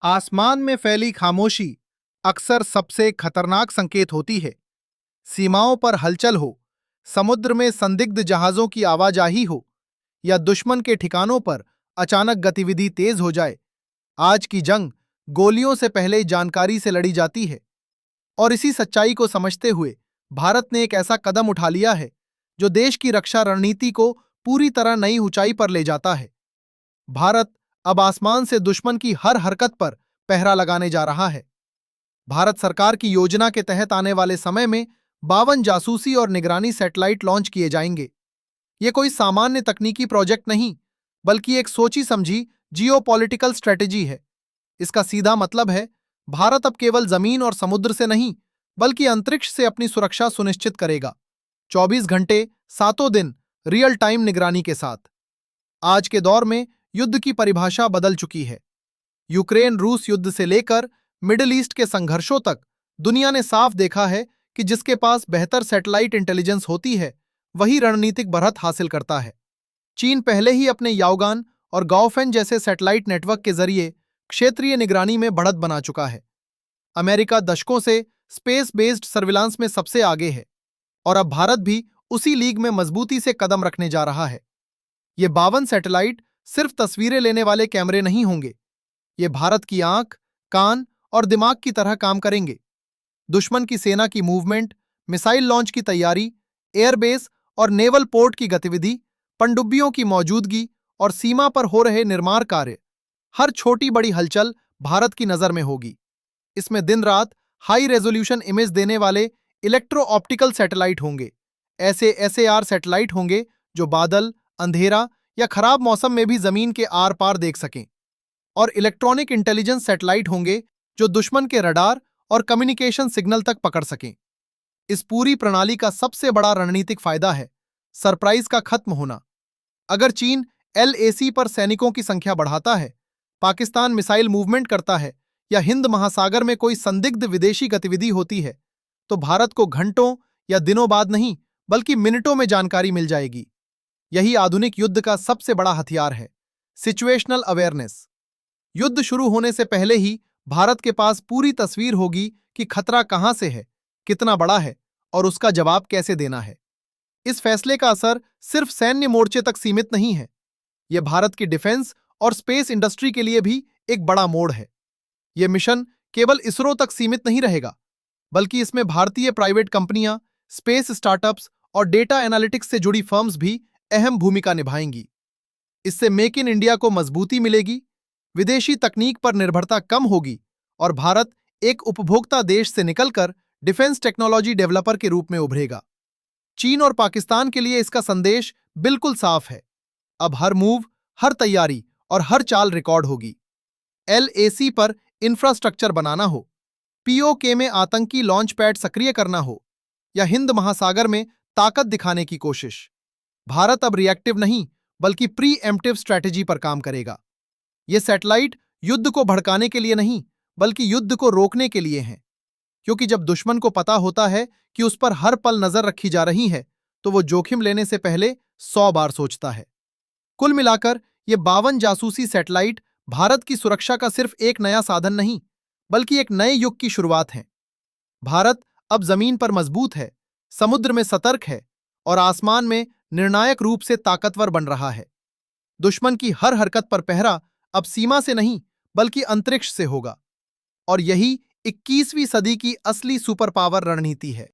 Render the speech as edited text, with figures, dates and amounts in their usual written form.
आसमान में फैली खामोशी अक्सर सबसे खतरनाक संकेत होती है। सीमाओं पर हलचल हो, समुद्र में संदिग्ध जहाजों की आवाजाही हो या दुश्मन के ठिकानों पर अचानक गतिविधि तेज हो जाए। आज की जंग गोलियों से पहले जानकारी से लड़ी जाती है। और इसी सच्चाई को समझते हुए भारत ने एक ऐसा कदम उठा लिया है जो देश की रक्षा रणनीति को पूरी तरह नई ऊंचाई पर ले जाता है। भारत अब आसमान से दुश्मन की हर हरकत पर पहरा लगाने जा रहा है। भारत सरकार की योजना के तहत आने वाले समय में 52 जासूसी और निगरानी सैटेलाइट लॉन्च किए जाएंगे। ये कोई सामान्य तकनीकी प्रोजेक्ट नहीं, बल्कि एक सोची समझी जियोपॉलिटिकल स्ट्रेटेजी है। इसका सीधा मतलब है, भारत अब केवल जमीन और समुद्र से नहीं, बल्कि अंतरिक्ष से अपनी सुरक्षा सुनिश्चित करेगा। 24 घंटे, सातों दिन, रियल टाइम निगरानी के साथ। आज के दौर में युद्ध की परिभाषा बदल चुकी है। यूक्रेन रूस युद्ध से लेकर मिडिल ईस्ट के संघर्षों तक दुनिया ने साफ देखा है कि जिसके पास बेहतर सैटेलाइट इंटेलिजेंस होती है, वही रणनीतिक बढ़त हासिल करता है। चीन पहले ही अपने याओगान और गाओफेन जैसे सैटेलाइट नेटवर्क के जरिए क्षेत्रीय निगरानी में बढ़त बना चुका है। अमेरिका दशकों से स्पेस बेस्ड सर्विलांस में सबसे आगे है और अब भारत भी उसी लीग में मजबूती से कदम रखने जा रहा है। ये 52 सैटेलाइट सिर्फ तस्वीरें लेने वाले कैमरे नहीं होंगे। ये भारत की आंख, कान और दिमाग की तरह काम करेंगे। दुश्मन की सेना की मूवमेंट, मिसाइल लॉन्च की तैयारी, एयरबेस और नेवल पोर्ट की गतिविधि, पनडुब्बियों की मौजूदगी और सीमा पर हो रहे निर्माण कार्य, हर छोटी बड़ी हलचल भारत की नजर में होगी। इसमें दिन रात हाई रेजोल्यूशन इमेज देने वाले इलेक्ट्रो ऑप्टिकल सैटेलाइट होंगे। ऐसे एसएआर सैटेलाइट होंगे जो बादल, अंधेरा या खराब मौसम में भी जमीन के आर पार देख सकें। और इलेक्ट्रॉनिक इंटेलिजेंस सैटेलाइट होंगे जो दुश्मन के रडार और कम्युनिकेशन सिग्नल तक पकड़ सकें। इस पूरी प्रणाली का सबसे बड़ा रणनीतिक फायदा है सरप्राइज का खत्म होना। अगर चीन एलएसी पर सैनिकों की संख्या बढ़ाता है, पाकिस्तान मिसाइल मूवमेंट करता है या हिंद महासागर में कोई संदिग्ध विदेशी गतिविधि होती है, तो भारत को घंटों या दिनों बाद नहीं, बल्कि मिनटों में जानकारी मिल जाएगी। यही आधुनिक युद्ध का सबसे बड़ा हथियार है, सिचुएशनल अवेयरनेस। युद्ध शुरू होने से पहले ही भारत के पास पूरी तस्वीर होगी कि खतरा कहां से है, कितना बड़ा है और उसका जवाब कैसे देना है। इस फैसले का असर सिर्फ सैन्य मोर्चे तक सीमित नहीं है, यह भारत की डिफेंस और स्पेस इंडस्ट्री के लिए भी एक बड़ा मोड़ है। यह मिशन केवल इसरो तक सीमित नहीं रहेगा, बल्कि इसमें भारतीय प्राइवेट कंपनियां, स्पेस स्टार्टअप्स और डेटा एनालिटिक्स से जुड़ी फर्म्स भी अहम भूमिका निभाएंगी। इससे मेक इन इंडिया को मजबूती मिलेगी, विदेशी तकनीक पर निर्भरता कम होगी और भारत एक उपभोक्ता देश से निकलकर डिफेंस टेक्नोलॉजी डेवलपर के रूप में उभरेगा। चीन और पाकिस्तान के लिए इसका संदेश बिल्कुल साफ है। अब हर मूव, हर तैयारी और हर चाल रिकॉर्ड होगी। एलएसी पर इंफ्रास्ट्रक्चर बनाना हो, पीओके में आतंकी लॉन्च पैड सक्रिय करना हो या हिंद महासागर में ताकत दिखाने की कोशिश, भारत अब रिएक्टिव नहीं, बल्कि प्री एम्प्टिव स्ट्रैटेजी पर काम करेगा। ये सैटेलाइट युद्ध को भड़काने के लिए नहीं, बल्कि युद्ध को रोकने के लिए हैं। क्योंकि जब दुश्मन को पता होता है कि उस पर हर पल नजर रखी जा रही है, तो वो जोखिम लेने से पहले 100 बार सोचता है। कुल मिलाकर ये 52 जासूसी सैटेलाइट भारत की सुरक्षा का सिर्फ एक नया साधन नहीं, बल्कि एक नए युग की शुरुआत है। भारत अब जमीन पर मजबूत है, समुद्र में सतर्क है और आसमान में निर्णायक रूप से ताकतवर बन रहा है। दुश्मन की हर हरकत पर पहरा अब सीमा से नहीं, बल्कि अंतरिक्ष से होगा। और यही 21वीं सदी की असली सुपर पावर रणनीति है।